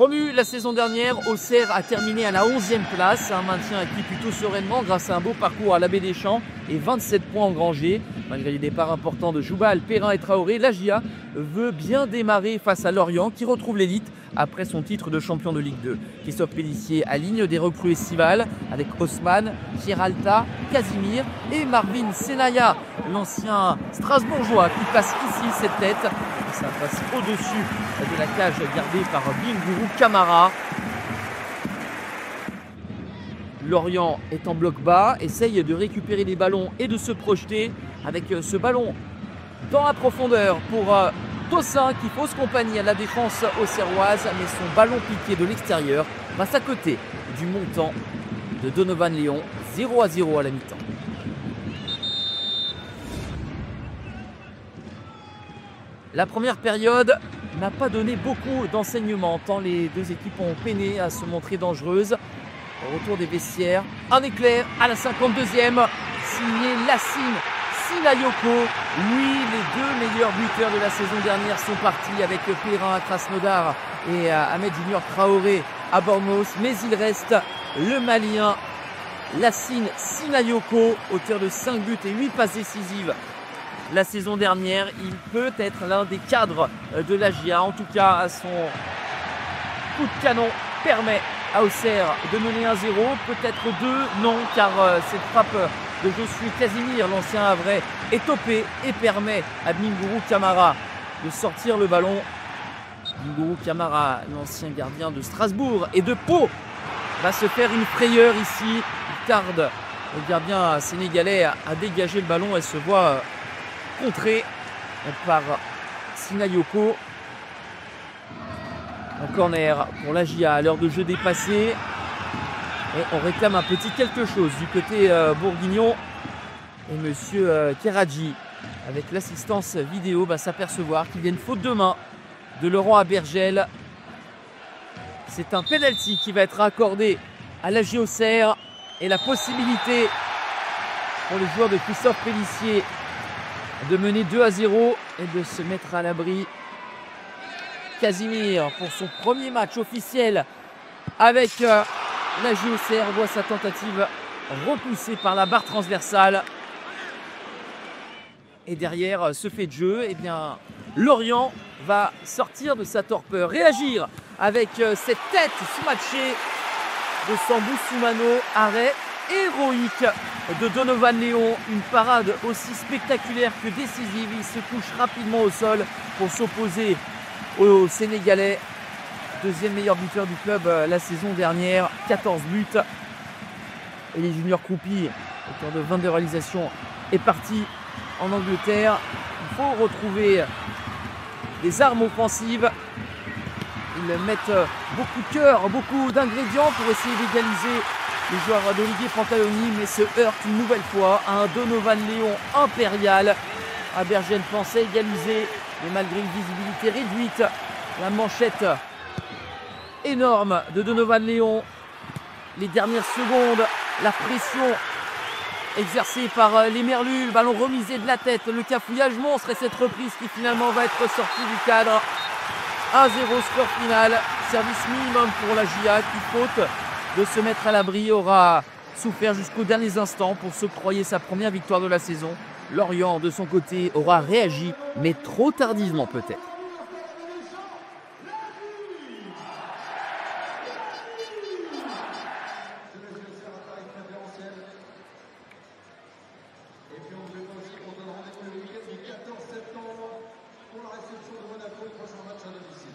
Promu la saison dernière, Auxerre a terminé à la 11e place, un maintien acquis plutôt sereinement grâce à un beau parcours à l'Abbé des Champs et 27 points engrangés. Malgré les départs importants de Joubal, Perrin et Traoré, la GIA veut bien démarrer face à Lorient qui retrouve l'élite après son titre de champion de Ligue 2. Christophe Pélissier aligne des recrues estivales avec Haussmann, Giralta, Casimir et Marvin Senaya, l'ancien Strasbourgeois qui passe ici cette tête. Ça passe au-dessus de la cage gardée par Bingourou Camara. Lorient est en bloc bas, essaye de récupérer les ballons et de se projeter avec ce ballon dans la profondeur pour Tossin qui fausse compagnie à la défense auxerroise, mais son ballon piqué de l'extérieur passe à côté du montant de Donovan Léon, 0-0 à la mi-temps. La première période n'a pas donné beaucoup d'enseignements, tant les deux équipes ont peiné à se montrer dangereuses. Au retour des vestiaires, un éclair à la 52e, signé Lassine Sinayoko. Oui, les deux meilleurs buteurs de la saison dernière sont partis avec Perrin à Krasnodar et Ahmed Junior Traoré à Bournemouth. Mais il reste le Malien Lassine Sinayoko, auteur de 5 buts et 8 passes décisives la saison dernière. Il peut être l'un des cadres de la GIA. En tout cas, son coup de canon permet à Auxerre de mener 1-0, peut-être 2, non, car cette frappe de Josué Casimir, l'ancien Havrais, est topée et permet à Bingourou Camara de sortir le ballon. Bingourou Camara, l'ancien gardien de Strasbourg et de Pau, va se faire une frayeur ici. Il tarde le gardien sénégalais à dégager le ballon et se voit contré par Sinayoko. Un corner pour la GIA à l'heure de jeu dépassée. Et on réclame un petit quelque chose du côté bourguignon. Et monsieur Keradji, avec l'assistance vidéo, va s'apercevoir qu'il y a une faute de main de Laurent Abergel. C'est un penalty qui va être accordé à la GIA Auxerre. Et la possibilité pour les joueurs de Christophe Pélissier de mener 2-0 et de se mettre à l'abri. Casimir, pour son premier match officiel avec la GIA Auxerre, voit sa tentative repoussée par la barre transversale. Et derrière ce fait de jeu, eh bien, Lorient va sortir de sa torpeur, réagir avec cette tête smatchée de Sambou Soumano, arrêt héroïque de Donovan Léon, une parade aussi spectaculaire que décisive. Il se couche rapidement au sol pour s'opposer au Sénégalais, deuxième meilleur buteur du club la saison dernière, 14 buts. Et les juniors croupis, auteur de 22 réalisations, est parti en Angleterre. Il faut retrouver des armes offensives. Ils mettent beaucoup de cœur, beaucoup d'ingrédients pour essayer d'égaliser les joueurs d'Olivier Pantaloni, mais se heurtent une nouvelle fois à un Donovan Léon impérial. Abergel pensait égaliser, mais malgré une visibilité réduite, la manchette énorme de Donovan Léon. Les dernières secondes, la pression exercée par les Merlus, le ballon remisé de la tête, le cafouillage monstre et cette reprise qui finalement va être sortie du cadre. 1-0 score final, service minimum pour la GIA qui, faute de se mettre à l'abri, aura souffert jusqu'aux derniers instants pour s'octroyer sa première victoire de la saison. Lorient, de son côté, aura réagi, mais trop tardivement peut-être. Pour la réception de Monaco, le prochain match à domicile.